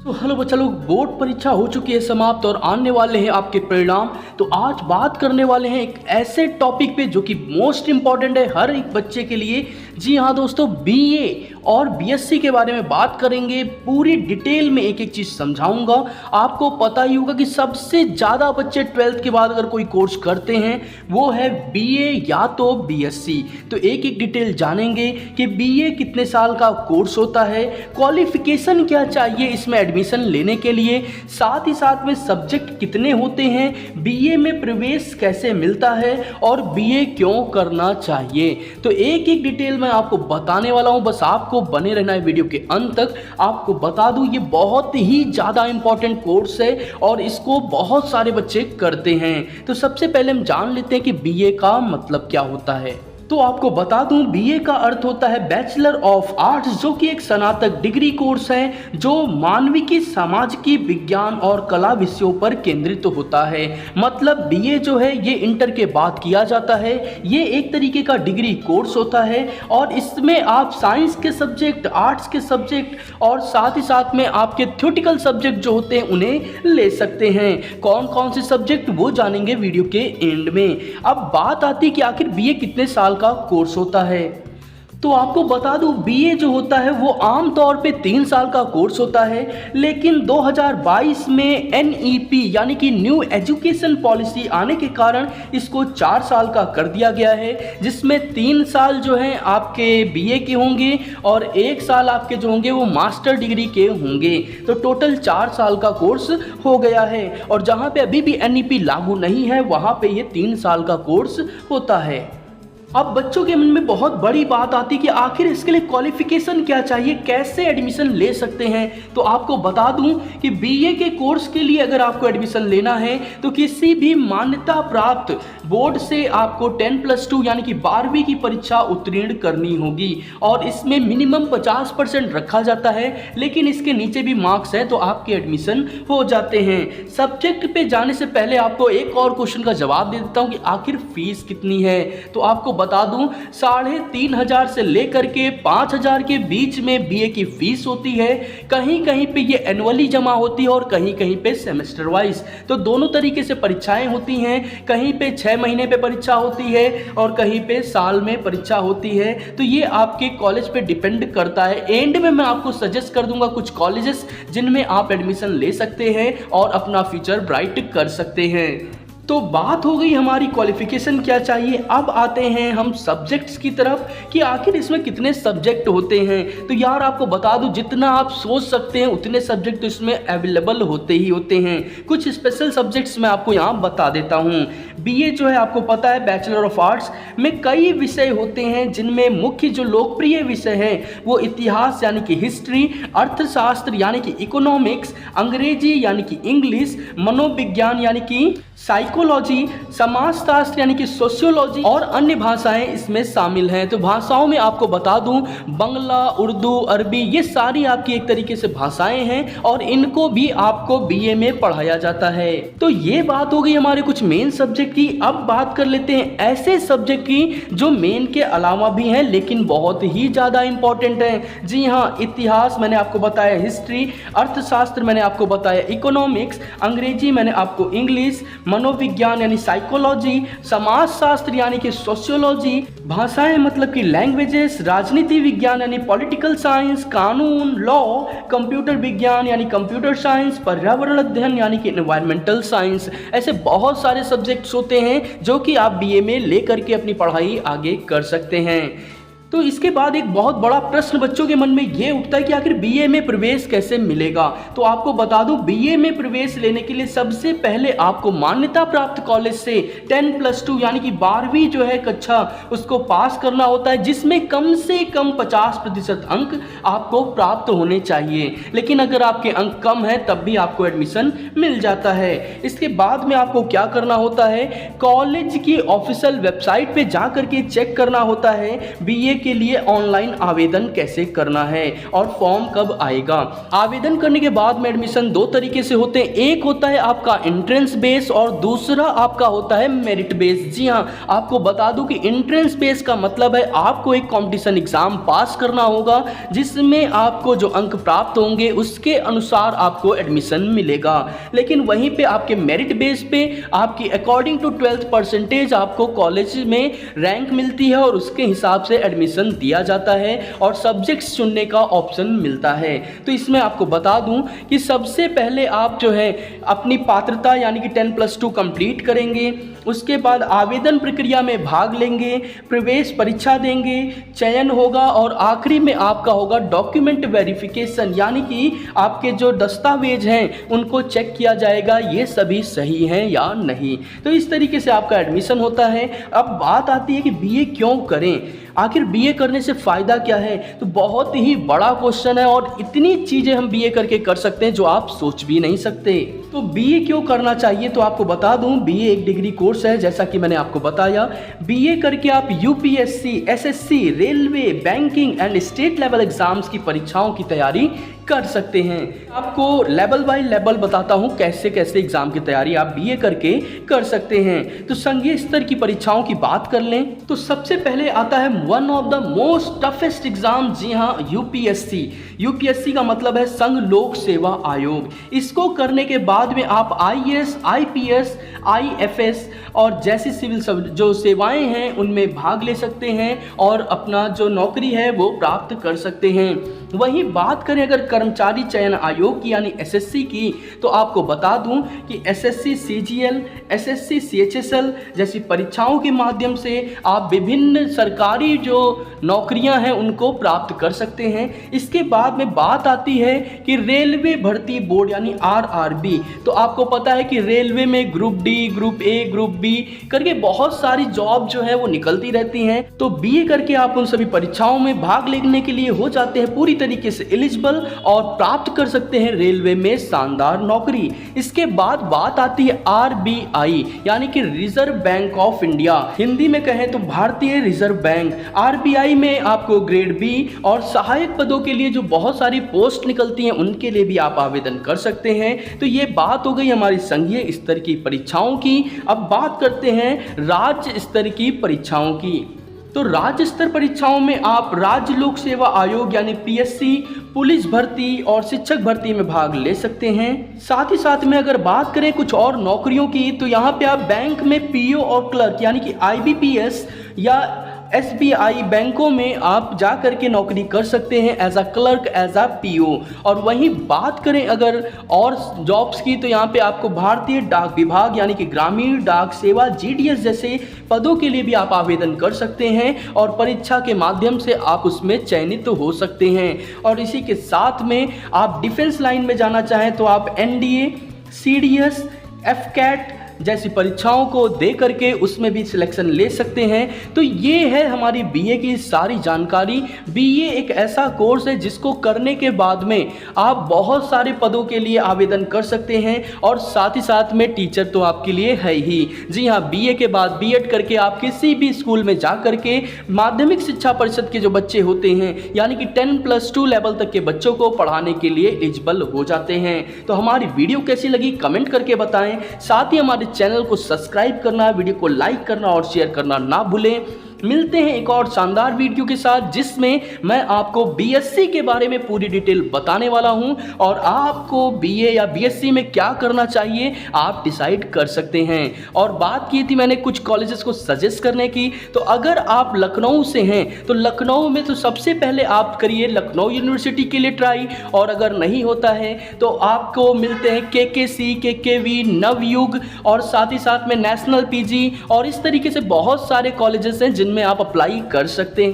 तो हेलो बच्चा लोग, बोर्ड परीक्षा हो चुकी है समाप्त और आने वाले हैं आपके परिणाम। तो आज बात करने वाले हैं एक ऐसे टॉपिक पे जो कि मोस्ट इंपॉर्टेंट है हर एक बच्चे के लिए। जी हाँ दोस्तों, बीए और बीएससी के बारे में बात करेंगे। पूरी डिटेल में एक एक चीज़ समझाऊंगा। आपको पता ही होगा कि सबसे ज़्यादा बच्चे 12th के बाद अगर कोई कोर्स करते हैं वो है बीए या तो बीएससी। तो एक एक डिटेल जानेंगे कि बीए कितने साल का कोर्स होता है, क्वालिफिकेशन क्या चाहिए इसमें एडमिशन लेने के लिए, साथ ही साथ में सब्जेक्ट कितने होते हैं, बीए में प्रवेश कैसे मिलता है और बीए क्यों करना चाहिए। तो एक एक डिटेल मैं आपको बताने वाला हूं, बस आपको बने रहना है वीडियो के अंत तक। आपको बता दूं ये बहुत ही ज़्यादा इंपॉर्टेंट कोर्स है और इसको बहुत सारे बच्चे करते हैं। तो सबसे पहले हम जान लेते हैं कि बीए का मतलब क्या होता है। तो आपको बता दूं बीए का अर्थ होता है बैचलर ऑफ आर्ट्स, जो कि एक स्नातक डिग्री कोर्स है जो मानविकी, सामाजिकी, विज्ञान और कला विषयों पर केंद्रित होता है। मतलब बीए जो है ये इंटर के बाद किया जाता है। ये एक तरीके का डिग्री कोर्स होता है और इसमें आप साइंस के सब्जेक्ट, आर्ट्स के सब्जेक्ट और साथ ही साथ में आपके थ्योरेटिकल सब्जेक्ट जो होते हैं उन्हें ले सकते हैं। कौन कौन से सब्जेक्ट वो जानेंगे वीडियो के एंड में। अब बात आती है कि आखिर बीए कितने साल का कोर्स होता है। तो आपको बता दूं बीए जो होता है वो आमतौर पे 3 साल का कोर्स होता है, लेकिन 2022 में एनईपी यानी कि न्यू एजुकेशन पॉलिसी आने के कारण इसको 4 साल का कर दिया गया है, जिसमें 3 साल जो है आपके बीए के होंगे और 1 साल आपके जो होंगे वो मास्टर डिग्री के होंगे। तो टोटल 4 साल का कोर्स हो गया है और जहाँ पे अभी भी एनईपी लागू नहीं है वहाँ पे ये 3 साल का कोर्स होता है। अब बच्चों के मन में बहुत बड़ी बात आती है कि आखिर इसके लिए क्वालिफिकेशन क्या चाहिए, कैसे एडमिशन ले सकते हैं। तो आपको बता दूं कि बीए के कोर्स के लिए अगर आपको एडमिशन लेना है तो किसी भी मान्यता प्राप्त बोर्ड से आपको 10+2 यानी कि 12वीं की परीक्षा उत्तीर्ण करनी होगी और इसमें मिनिमम 50% रखा जाता है, लेकिन इसके नीचे भी मार्क्स है तो आपके एडमिशन हो जाते हैं। सब्जेक्ट पे जाने से पहले आपको एक और क्वेश्चन का जवाब दे देता हूँ कि आखिर फीस कितनी है। तो आपको बता दूं 3,500 से लेकर के 5,000 के बीच में बीए की फीस होती है। कहीं कहीं पे ये एनुअली जमा होती है और कहीं कहीं पे सेमेस्टर वाइज। तो दोनों तरीके से परीक्षाएं होती हैं, कहीं पे 6 महीने पे परीक्षा होती है और कहीं पे साल में परीक्षा होती है। तो ये आपके कॉलेज पे डिपेंड करता है। एंड में मैं आपको सजेस्ट कर दूंगा कुछ कॉलेजेस जिनमें आप एडमिशन ले सकते हैं और अपना फ्यूचर ब्राइट कर सकते हैं। तो बात हो गई हमारी क्वालिफिकेशन क्या चाहिए। अब आते हैं हम सब्जेक्ट्स की तरफ कि आखिर इसमें कितने सब्जेक्ट होते हैं। तो यार आपको बता दूं जितना आप सोच सकते हैं उतने सब्जेक्ट तो इसमें अवेलेबल होते ही होते हैं। कुछ स्पेशल सब्जेक्ट्स मैं आपको यहाँ बता देता हूँ। बीए जो है आपको पता है बैचलर ऑफ आर्ट्स में कई विषय होते हैं, जिनमें मुख्य जो लोकप्रिय विषय है वो इतिहास यानी कि हिस्ट्री, अर्थशास्त्र यानी कि इकोनॉमिक्स, अंग्रेजी यानी कि इंग्लिश, मनोविज्ञान यानी कि साइकोलॉजी, समाजशास्त्र यानी कि सोशियोलॉजी और अन्य भाषाएं इसमें शामिल हैं। तो भाषाओं में आपको बता दूं बंगला, उर्दू, अरबी ये सारी आपकी एक तरीके से भाषाएं हैं और इनको भी आपको बीए में पढ़ाया जाता है। तो ये बात हो गई हमारे कुछ मेन सब्जेक्ट की। अब बात कर लेते हैं ऐसे सब्जेक्ट की जो मेन के अलावा भी हैं लेकिन बहुत ही ज़्यादा इंपॉर्टेंट हैं। जी हाँ, इतिहास मैंने आपको बताया, हिस्ट्री, अर्थशास्त्र मैंने आपको बताया, इकोनॉमिक्स, अंग्रेजी मैंने आपको इंग्लिश, मनोविज्ञान यानी साइकोलॉजी, समाजशास्त्र यानी कि सोशियोलॉजी, भाषाएं मतलब कि लैंग्वेजेस, राजनीति विज्ञान यानी पॉलिटिकल साइंस, कानून लॉ, कंप्यूटर विज्ञान यानी कंप्यूटर साइंस, पर्यावरण अध्ययन यानी कि एनवायरमेंटल साइंस। ऐसे बहुत सारे सब्जेक्ट्स होते हैं जो कि आप बीए में लेकर के अपनी पढ़ाई आगे कर सकते हैं। तो इसके बाद एक बहुत बड़ा प्रश्न बच्चों के मन में ये उठता है कि आखिर बीए में प्रवेश कैसे मिलेगा। तो आपको बता दूं बीए में प्रवेश लेने के लिए सबसे पहले आपको मान्यता प्राप्त कॉलेज से 10+2 यानी कि 12वीं जो है कक्षा उसको पास करना होता है, जिसमें कम से कम 50% अंक आपको प्राप्त होने चाहिए। लेकिन अगर आपके अंक कम है तब भी आपको एडमिशन मिल जाता है। इसके बाद में आपको क्या करना होता है, कॉलेज की ऑफिशियल वेबसाइट पे जा करके चेक करना होता है बीए के लिए ऑनलाइन आवेदन कैसे करना है और फॉर्म कब आएगा। आवेदन करने के बाद में एडमिशन दो तरीके से होते हैं, एक होता है आपका एंट्रेंस बेस और दूसरा आपका होता है मेरिट बेस। जी हाँ, आपको बता दूं कि एंट्रेंस बेस का मतलब है आपको एक कंपटीशन एग्जाम पास करना होगा जिसमें आपको जो अंक प्राप्त होंगे उसके अनुसार आपको एडमिशन मिलेगा। लेकिन वहीं पे आपके मेरिट बेस पे आपकी अकॉर्डिंग टू 12th परसेंटेज आपको कॉलेज में रैंक मिलती है और उसके हिसाब से एडमिशन दिया जाता है और सब्जेक्ट्स चुनने का ऑप्शन मिलता है। तो इसमें आपको बता दूं कि सबसे पहले आप जो है अपनी पात्रता यानी कि 10+2 कंप्लीट करेंगे, उसके बाद आवेदन प्रक्रिया में भाग लेंगे, प्रवेश परीक्षा देंगे, चयन होगा और आखिरी में आपका होगा डॉक्यूमेंट वेरिफिकेशन, यानी कि आपके जो दस्तावेज हैं उनको चेक किया जाएगा ये सभी सही हैं या नहीं। तो इस तरीके से आपका एडमिशन होता है। अब बात आती है कि बीए क्यों करें, आखिर बीए करने से फ़ायदा क्या है। तो बहुत ही बड़ा क्वेश्चन है और इतनी चीज़ें हम बीए करके कर सकते हैं जो आप सोच भी नहीं सकते। तो बीए क्यों करना चाहिए, तो आपको बता दूं बीए एक डिग्री कोर्स है, जैसा कि मैंने आपको बताया। बीए करके आप UPSC, SSC, railway, banking and state level exams की परीक्षाओं की तैयारी कर सकते हैं। आपको लेवल बाय लेवल बताता हूं कैसे कैसे एग्जाम की तैयारी आप बीए करके कर सकते हैं। तो संघीय स्तर की परीक्षाओं की बात कर लें तो सबसे पहले आता है one of the most toughest exam, जी हाँ, यूपीएससी। यूपीएससी का मतलब है संघ लोक सेवा आयोग। इसको करने के बाद में आप आईएएस, आईपीएस, आईएफएस और जैसी सिविल जो सेवाएं हैं उनमें भाग ले सकते हैं और अपना जो नौकरी है वो प्राप्त कर सकते हैं। वहीं बात करें अगर कर्मचारी चयन आयोग की यानी एसएससी की, तो आपको बता दूं कि एसएससी सीजीएल, एसएससी सीएचएसएल जैसी परीक्षाओं के माध्यम से आप विभिन्न सरकारी जो नौकरियां हैं उनको प्राप्त कर सकते हैं। इसके बाद में बात आती है कि रेलवे भर्ती बोर्ड यानी आरआरबी। तो आपको पता है कि रेलवे में group D, group A, group B करके बहुत सारी जॉब जो है वो निकलती रहती हैं। तो बीए करके आप उन सभी परीक्षाओं में भाग लेने के लिए हो जाते हैं पूरी तरीके से एलिजिबल और प्राप्त कर सकते हैं रेलवे में शानदार नौकरी। इसके बाद बात आती है आरबीआई यानी कि reserve bank of India, Hindi में कहें तो भारतीय रिजर्व बैंक। आरबीआई में आपको ग्रेड बी और सहायक पदों के लिए जो बहुत सारी पोस्ट निकलती हैं उनके लिए भी आप आवेदन कर सकते हैं। तो ये बात हो गई हमारी संघीय स्तर की परीक्षाओं की। अब बात करते हैं राज्य स्तर की परीक्षाओं की। तो राज्य स्तर परीक्षाओं में आप राज्य लोक सेवा आयोग यानी पीएससी, पुलिस भर्ती और शिक्षक भर्ती में भाग ले सकते हैं। साथ ही साथ में अगर बात करें कुछ और नौकरियों की, तो यहाँ पे आप बैंक में पीओ और क्लर्क यानी कि आईबीपीएस या एसबीआई बैंकों में आप जा कर के नौकरी कर सकते हैं as a clerk, as a PO. और वहीं बात करें अगर और जॉब्स की, तो यहाँ पे आपको भारतीय डाक विभाग यानी कि ग्रामीण डाक सेवा जीडीएस जैसे पदों के लिए भी आप आवेदन कर सकते हैं और परीक्षा के माध्यम से आप उसमें चयनित हो सकते हैं। और इसी के साथ में आप डिफेंस लाइन में जाना चाहें तो आप एनडीए, सीडीएस, एफकैट जैसी परीक्षाओं को दे करके उसमें भी सिलेक्शन ले सकते हैं। तो ये है हमारी बीए की सारी जानकारी। बीए एक ऐसा कोर्स है जिसको करने के बाद में आप बहुत सारे पदों के लिए आवेदन कर सकते हैं और साथ ही साथ में टीचर तो आपके लिए है ही। जी हाँ, बीए के बाद बीएड करके आप किसी भी स्कूल में जा करके माध्यमिक शिक्षा परिषद के जो बच्चे होते हैं यानी कि 10+2 लेवल तक के बच्चों को पढ़ाने के लिए एलिजिबल हो जाते हैं। तो हमारी वीडियो कैसी लगी कमेंट करके बताएं। साथ ही हमारे चैनल को सब्सक्राइब करना, वीडियो को लाइक करना और शेयर करना ना भूलें। मिलते हैं एक और शानदार वीडियो के साथ जिसमें मैं आपको बीएससी के बारे में पूरी डिटेल बताने वाला हूं और आपको बीए या बीएससी में क्या करना चाहिए आप डिसाइड कर सकते हैं। और बात की थी मैंने कुछ कॉलेजेस को सजेस्ट करने की, तो अगर आप लखनऊ से हैं तो लखनऊ में तो सबसे पहले आप करिए लखनऊ यूनिवर्सिटी के लिए ट्राई, और अगर नहीं होता है तो आपको मिलते हैं केकेसी, केकेवी, नवयुग और साथ ही साथ में नेशनल पीजी और इस तरीके से बहुत सारे कॉलेजेस हैं जिनमें आप अप्लाई कर सकते हैं।